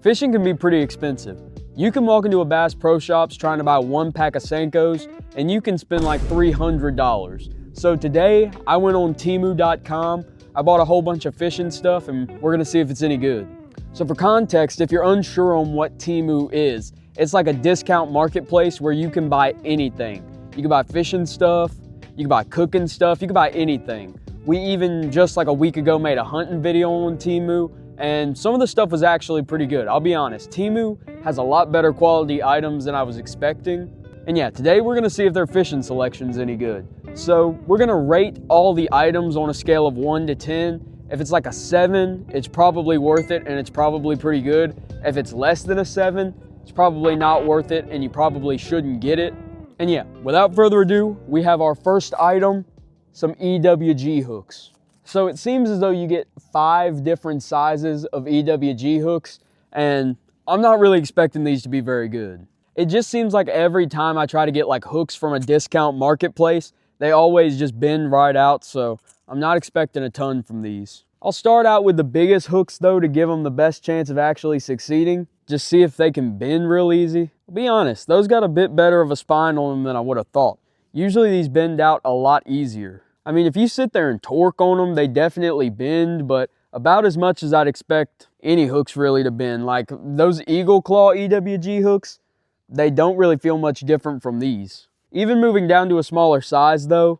Fishing can be pretty expensive. You can walk into a Bass Pro Shops trying to buy 1 pack of Senkos and you can spend like $300. So today I went on Temu.com, I bought a whole bunch of fishing stuff and we're gonna see if it's any good. So for context, if you're unsure on what Temu is, it's like a discount marketplace where you can buy anything. You can buy fishing stuff, you can buy cooking stuff, you can buy anything. We even just like a week ago made a hunting video on Temu and some of the stuff was actually pretty good. I'll be honest, Temu has a lot better quality items than I was expecting. And yeah, today we're gonna see if their fishing selection's any good. So we're gonna rate all the items on a scale of 1 to 10. If it's like a 7, it's probably worth it and it's probably pretty good. If it's less than a 7, it's probably not worth it and you probably shouldn't get it. And yeah, without further ado, we have our first item, some EWG hooks. So it seems as though you get 5 different sizes of EWG hooks, and I'm not really expecting these to be very good. It just seems like every time I try to get like hooks from a discount marketplace, they always just bend right out, so I'm not expecting a ton from these. I'll start out with the biggest hooks though to give them the best chance of actually succeeding. Just see if they can bend real easy. I'll be honest, those got a bit better of a spine on them than I would have thought. Usually these bend out a lot easier. I mean, if you sit there and torque on them, they definitely bend, but about as much as I'd expect any hooks really to bend. Like those Eagle Claw EWG hooks, they don't really feel much different from these. Even moving down to a smaller size though,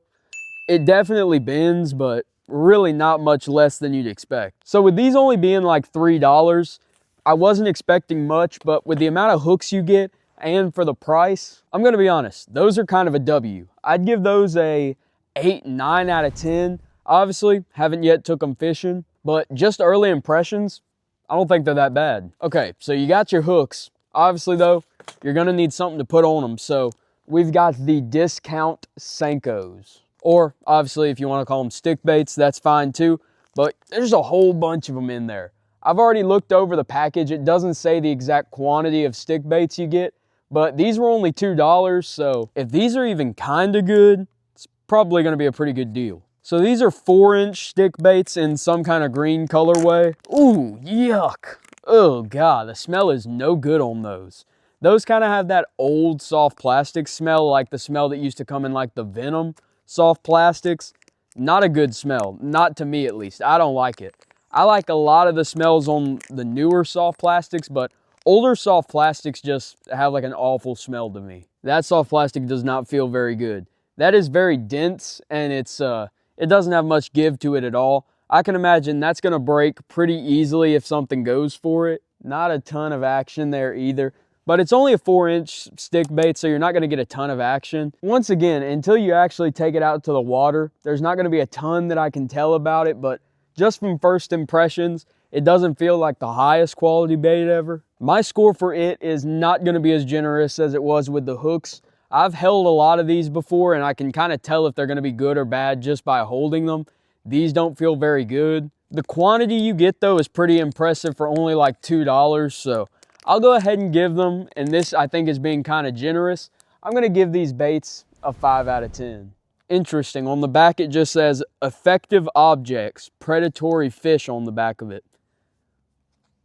it definitely bends, but really not much less than you'd expect. So with these only being like $3, I wasn't expecting much, but with the amount of hooks you get and for the price, I'm gonna be honest, those are kind of a W. I'd give those a 8, 9 out of 10. Obviously, haven't yet took them fishing, but just early impressions, I don't think they're that bad. Okay, so you got your hooks. Obviously though, you're gonna need something to put on them. So we've got the discount Senkos. Or obviously if you wanna call them stick baits, that's fine too. But there's a whole bunch of them in there. I've already looked over the package. It doesn't say the exact quantity of stick baits you get, but these were only $2. So if these are even kinda good, it's probably gonna be a pretty good deal. So these are 4-inch stick baits in some kind of green colorway. Ooh, yuck. Oh God, the smell is no good on those. Those kind of have that old soft plastic smell, like the smell that used to come in like the Venom soft plastics. Not a good smell, not to me at least. I don't like it. I like a lot of the smells on the newer soft plastics, but older soft plastics just have like an awful smell to me. That soft plastic does not feel very good. That is very dense and it doesn't have much give to it at all. I can imagine that's gonna break pretty easily if something goes for it. Not a ton of action there either, but it's only a 4-inch stick bait, so you're not gonna get a ton of action. Once again, until you actually take it out to the water, there's not gonna be a ton that I can tell about it, but just from first impressions, it doesn't feel like the highest quality bait ever. My score for it is not gonna be as generous as it was with the hooks. I've held a lot of these before and I can kind of tell if they're gonna be good or bad just by holding them. These don't feel very good. The quantity you get though is pretty impressive for only like $2, so I'll go ahead and give them, and this I think is being kind of generous, I'm gonna give these baits a 5 out of 10. Interesting, on the back it just says effective objects, predatory fish on the back of it.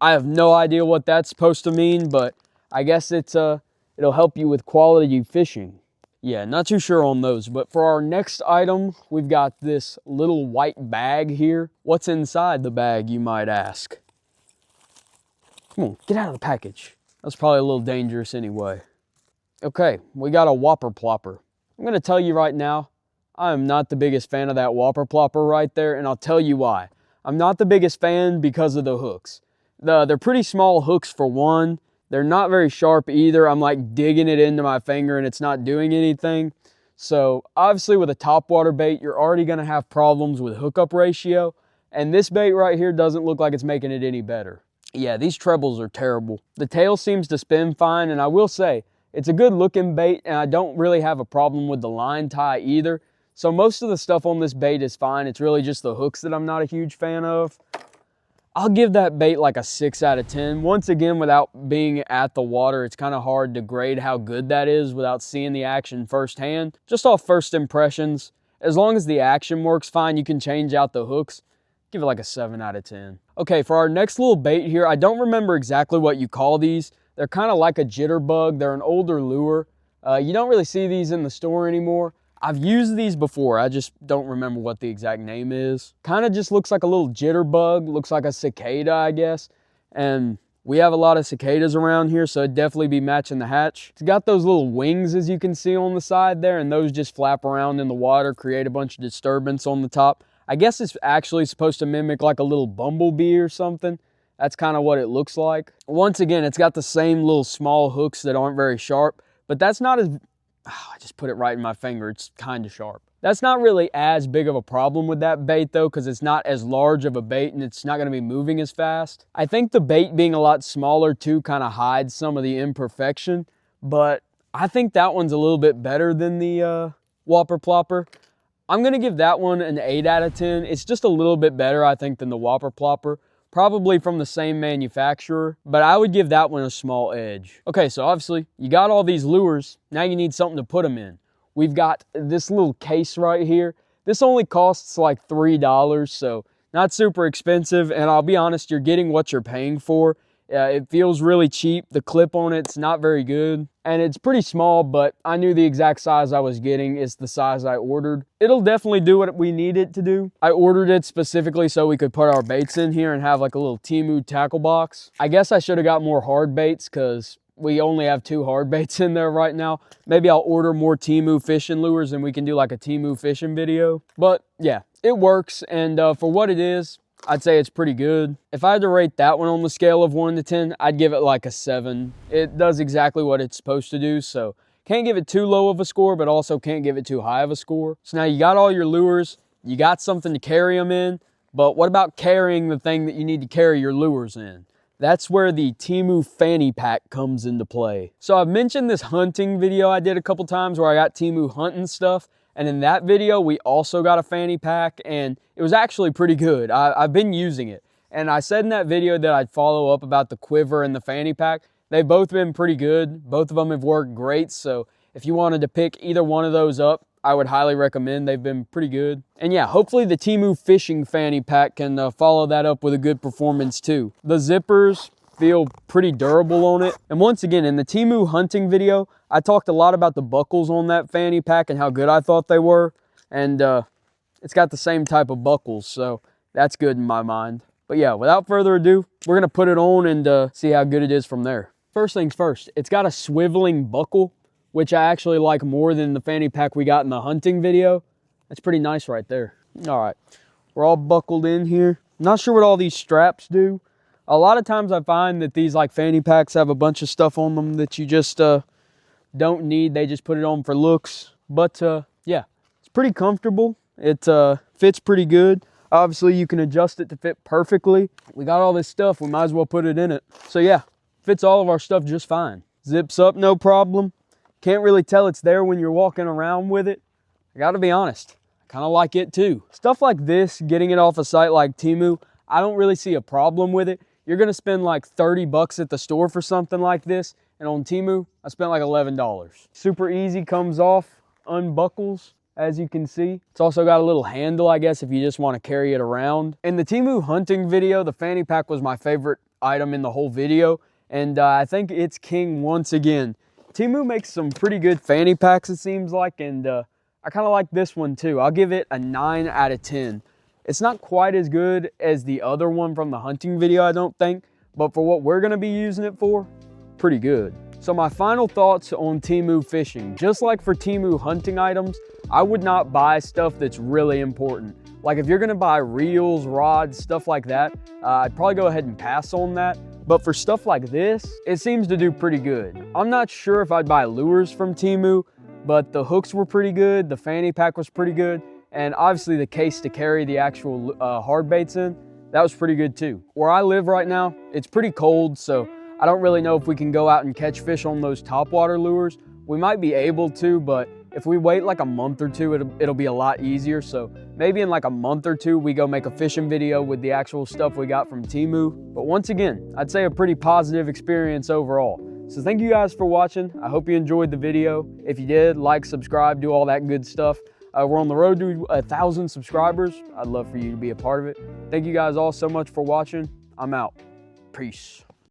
I have no idea what that's supposed to mean, but I guess it'll help you with quality fishing. Yeah, not too sure on those, but for our next item, we've got this little white bag here. What's inside the bag, you might ask? Come on, get out of the package. That's probably a little dangerous anyway. Okay, we got a Whopper plopper. I'm gonna tell you right now, I am not the biggest fan of that Whopper plopper right there, and I'll tell you why. I'm not the biggest fan because of the hooks. They're pretty small hooks for one. They're not very sharp either. I'm like digging it into my finger and it's not doing anything. So obviously with a topwater bait, you're already gonna have problems with hookup ratio. And this bait right here doesn't look like it's making it any better. Yeah, these trebles are terrible. The tail seems to spin fine, and I will say, it's a good looking bait and I don't really have a problem with the line tie either. So most of the stuff on this bait is fine. It's really just the hooks that I'm not a huge fan of. I'll give that bait like a 6 out of 10. Once again, without being at the water, it's kind of hard to grade how good that is without seeing the action firsthand. Just off first impressions, as long as the action works fine, you can change out the hooks. Give it like a 7 out of 10. Okay, for our next little bait here, I don't remember exactly what you call these. They're kind of like a jitterbug. They're an older lure. You don't really see these in the store anymore. I've used these before. I just don't remember what the exact name is. Kind of just looks like a little jitterbug. Looks like a cicada, I guess. And we have a lot of cicadas around here, so it'd definitely be matching the hatch. It's got those little wings, as you can see on the side there, and those just flap around in the water, create a bunch of disturbance on the top. I guess it's actually supposed to mimic like a little bumblebee or something. That's kind of what it looks like. Once again, it's got the same little small hooks that aren't very sharp, but that's not as, I just put it right in my finger. It's kind of sharp. That's not really as big of a problem with that bait though, because it's not as large of a bait and it's not going to be moving as fast. I think the bait being a lot smaller too kind of hides some of the imperfection, but I think that one's a little bit better than the Whopper plopper. I'm going to give that one an 8 out of 10. It's just a little bit better, I think, than the Whopper plopper. Probably from the same manufacturer, but I would give that one a small edge. Okay, so obviously you got all these lures. Now you need something to put them in. We've got this little case right here. This only costs like $3, so not super expensive. And I'll be honest, you're getting what you're paying for. It feels really cheap. The clip on it's not very good. And it's pretty small, but I knew the exact size I was getting. It's the size I ordered. It'll definitely do what we need it to do. I ordered it specifically so we could put our baits in here and have like a little Temu tackle box. I guess I should have got more hard baits because we only have 2 hard baits in there right now. Maybe I'll order more Temu fishing lures and we can do like a Temu fishing video. But yeah, it works. And for what it is, I'd say it's pretty good. If I had to rate that one on the scale of 1 to 10, I'd give it like a 7. It does exactly what it's supposed to do, so can't give it too low of a score, but also can't give it too high of a score. So now you got all your lures, you got something to carry them in, but what about carrying the thing that you need to carry your lures in? That's where the Temu Fanny Pack comes into play. So I've mentioned this hunting video I did a couple times where I got Temu hunting stuff. And in that video, we also got a fanny pack, and it was actually pretty good. I've been using it. And I said in that video that I'd follow up about the quiver and the fanny pack. They've both been pretty good. Both of them have worked great. So if you wanted to pick either one of those up, I would highly recommend. They've been pretty good. And yeah, hopefully the Temu fishing fanny pack can follow that up with a good performance too. The zippers feel pretty durable on it. And once again, in the Temu hunting video, I talked a lot about the buckles on that fanny pack and how good I thought they were. And it's got the same type of buckles, so that's good in my mind. But yeah, without further ado, we're gonna put it on and see how good it is from there. First things first, it's got a swiveling buckle, which I actually like more than the fanny pack we got in the hunting video. That's pretty nice right there. All right, we're all buckled in here. Not sure what all these straps do. A lot of times I find that these like fanny packs have a bunch of stuff on them that you just don't need. They just put it on for looks. But yeah, it's pretty comfortable. It fits pretty good. Obviously you can adjust it to fit perfectly. We got all this stuff, we might as well put it in it. So yeah, fits all of our stuff just fine. Zips up no problem. Can't really tell it's there when you're walking around with it. I gotta be honest, I kinda like it too. Stuff like this, getting it off a site like Temu, I don't really see a problem with it. You're gonna spend like 30 bucks at the store for something like this, and on Temu, I spent like $11. Super easy, comes off, unbuckles, as you can see. It's also got a little handle, I guess, if you just wanna carry it around. In the Temu hunting video, the fanny pack was my favorite item in the whole video, and I think it's king once again. Temu makes some pretty good fanny packs, it seems like, and I kinda like this one too. I'll give it a 9 out of 10. It's not quite as good as the other one from the hunting video, I don't think, but for what we're gonna be using it for, pretty good. So my final thoughts on Temu fishing. Just like for Temu hunting items, I would not buy stuff that's really important. Like if you're gonna buy reels, rods, stuff like that, I'd probably go ahead and pass on that. But for stuff like this, it seems to do pretty good. I'm not sure if I'd buy lures from Temu, but the hooks were pretty good, the fanny pack was pretty good, and obviously the case to carry the actual hard baits in, that was pretty good too. Where I live right now, it's pretty cold, so I don't really know if we can go out and catch fish on those topwater lures. We might be able to, but if we wait like a month or two, it'll be a lot easier. So maybe in like a month or two, we go make a fishing video with the actual stuff we got from Temu. But once again, I'd say a pretty positive experience overall. So thank you guys for watching. I hope you enjoyed the video. If you did, like, subscribe, do all that good stuff. We're on the road to 1,000 subscribers. I'd love for you to be a part of it. Thank you guys all so much for watching. I'm out. Peace.